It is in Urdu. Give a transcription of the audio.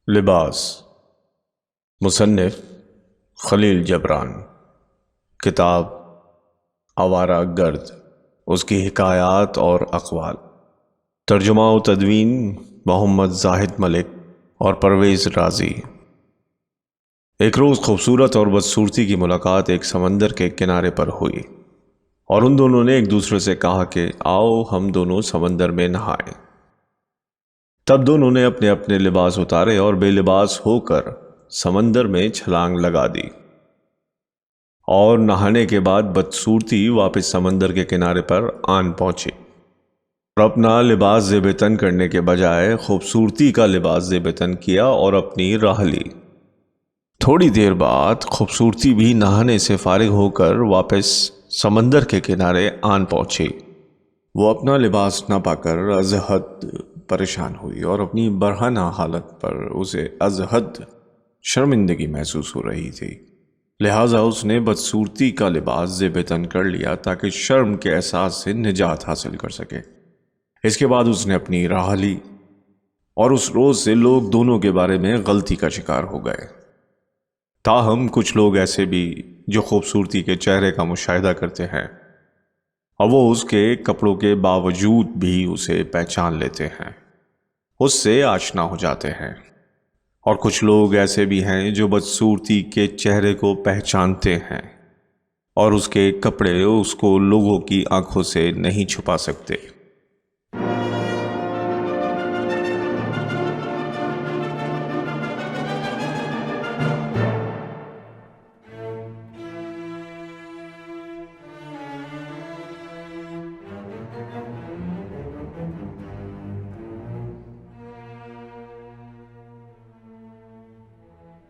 لباس، مصنف خلیل جبران، کتاب آوارہ گرد، اس کی حکایات اور اقوال، ترجمہ و تدوین محمد زاہد ملک اور پرویز رازی۔ ایک روز خوبصورت اور بدصورتی کی ملاقات ایک سمندر کے کنارے پر ہوئی، اور ان دونوں نے ایک دوسرے سے کہا کہ آؤ ہم دونوں سمندر میں نہائیں۔ تب دونوں نے اپنے اپنے لباس اتارے اور بے لباس ہو کر سمندر میں چھلانگ لگا دی، اور نہانے کے بعد بدصورتی واپس سمندر کے کنارے پر آن پہنچی اور اپنا لباس زیب تن کرنے کے بجائے خوبصورتی کا لباس زیب تن کیا اور اپنی راہ لی۔ تھوڑی دیر بعد خوبصورتی بھی نہانے سے فارغ ہو کر واپس سمندر کے کنارے آن پہنچی۔ وہ اپنا لباس نہ پا کر از حد پریشان ہوئی اور اپنی برہنہ حالت پر اسے از حد شرمندگی محسوس ہو رہی تھی، لہٰذا اس نے بدصورتی کا لباس زیب تن کر لیا تاکہ شرم کے احساس سے نجات حاصل کر سکے۔ اس کے بعد اس نے اپنی راہ لی، اور اس روز سے لوگ دونوں کے بارے میں غلطی کا شکار ہو گئے۔ تاہم کچھ لوگ ایسے بھی جو خوبصورتی کے چہرے کا مشاہدہ کرتے ہیں، اور وہ اس کے کپڑوں کے باوجود بھی اسے پہچان لیتے ہیں، اس سے آشنا ہو جاتے ہیں۔ اور کچھ لوگ ایسے بھی ہیں جو بدصورتی کے چہرے کو پہچانتے ہیں، اور اس کے کپڑے اس کو لوگوں کی آنکھوں سے نہیں چھپا سکتے۔